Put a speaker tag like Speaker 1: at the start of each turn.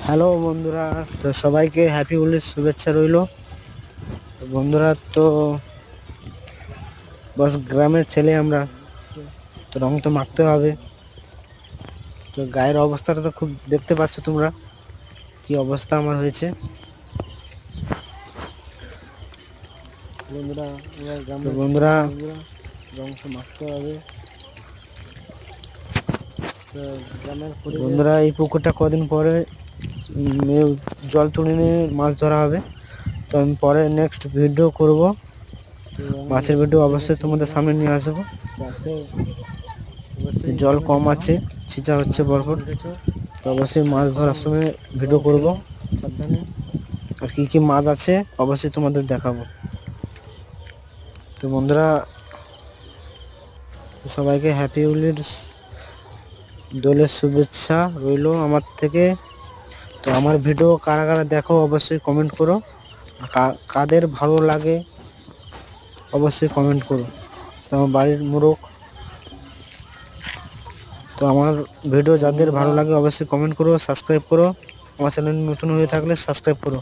Speaker 1: Hello বন্ধুরা, তো সবাইকে হ্যাপি হোলির শুভেচ্ছা রইলো। তো বন্ধুরা, তো বস গ্রামের ছেলে আমরা, তো রং তো মাখতে হবে। তো গায়ের অবস্থাটা তো খুব দেখতে পাচ্ছ তোমরা, কি অবস্থা আমার হয়েছে। বন্ধুরা, তো বন্ধুরা রং তো মাখতে হবে। তো বন্ধুরা, এই পুকুরটা কদিন পরে জল তুলে নিয়ে মাছ ধরা হবে। তো আমি পরে নেক্সট ভিডিও করব, মাছের ভিডিও অবশ্যই তোমাদের সামনে নিয়ে আসবো। জল কম আছে, ছিঁচা হচ্ছে ভরপুর, তো অবশ্যই মাছ ধরার সময় ভিডিও করব, আর কি কি মাছ আছে অবশ্যই তোমাদের দেখাবো। তো বন্ধুরা, সবাইকে হ্যাপি হোলির দোলের শুভেচ্ছা রইলো আমার থেকে। তো আমার ভিডিও কারা কারা দেখো অবশ্যই কমেন্ট করো, কাদের ভালো লাগে অবশ্যই কমেন্ট করো। তো আমার বাড়ির মোড়ক, তো আমার ভিডিও যাদের ভালো লাগে অবশ্যই কমেন্ট করো, সাবস্ক্রাইব করো। আমার চ্যানেল নতুন হয়ে থাকলে সাবস্ক্রাইব করো।